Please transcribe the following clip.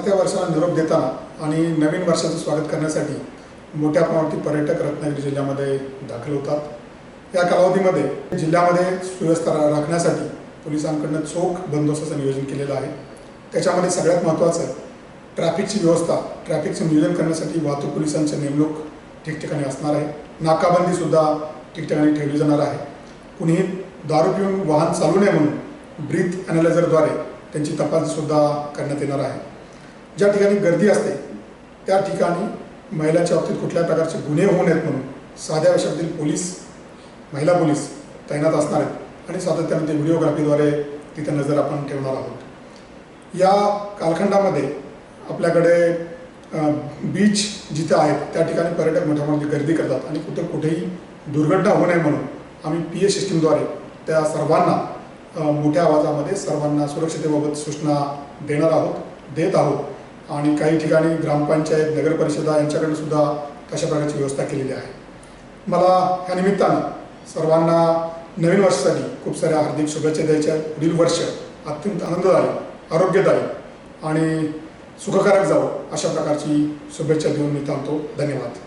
वाढत्या वर्षाला निरोप देताना आणि नवीन वर्षाचं स्वागत करण्यासाठी मोठ्या प्रमाणात पर्यटक रत्नागिरी जिल्ह्यामध्ये दाखल होतात। या कालावधीमध्ये जिल्ह्यामध्ये सुव्यवस्था राखण्यासाठी पोलिसांकडून चोख बंदोबस्ताचं नियोजन केलेलं आहे। त्याच्यामध्ये सगळ्यात महत्त्वाचं ट्रॅफिकची व्यवस्था, ट्रॅफिकचं नियोजन करण्यासाठी वाहतूक पोलिसांची नेमणूक ठिकठिकाणी असणार आहे। नाकाबंदीसुद्धा ठिकठिकाणी ठेवली जाणार आहे। कुणीही दारू पिऊन वाहन चालू नये म्हणून ब्रीथ ॲनालायझरद्वारे त्यांची तपासणीसुद्धा करण्यात येणार आहे। ज्या ठिकाणी गर्दी असते त्या ठिकाणी महिलांच्या बाबतीत कुठल्याही प्रकारचे गुन्हे होऊ नयेत म्हणून साध्या वेशातील पोलीस, महिला पोलीस तैनात असणार आहेत आणि सातत्याने ते व्हिडिओग्राफीद्वारे तिथे नजर आपण ठेवणार आहोत। या कालखंडामध्ये आपल्याकडे बीच जिथे आहेत त्या ठिकाणी पर्यटक मोठ्या प्रमाणात गर्दी करतात आणि कुठेही दुर्घटना होऊ नये म्हणून आम्ही PA सिस्टीमद्वारे त्या सर्वांना मोठ्या आवाजामध्ये सर्वांना सुरक्षितेबाबत सूचना देत आहोत आणि काही ठिकाणी ग्रामपंचायत, नगरपरिषदा यांच्याकडे सुद्धा अशा प्रकारची व्यवस्था केलेली आहे। मला ह्या निमित्तानं सर्वांना नवीन वर्षासाठी खूप साऱ्या हार्दिक शुभेच्छा द्यायच्या। पुढील वर्ष अत्यंत आनंददायी, आरोग्यदायी आणि सुखकारक जावं अशा प्रकारची शुभेच्छा देऊन मी थांबतो। धन्यवाद।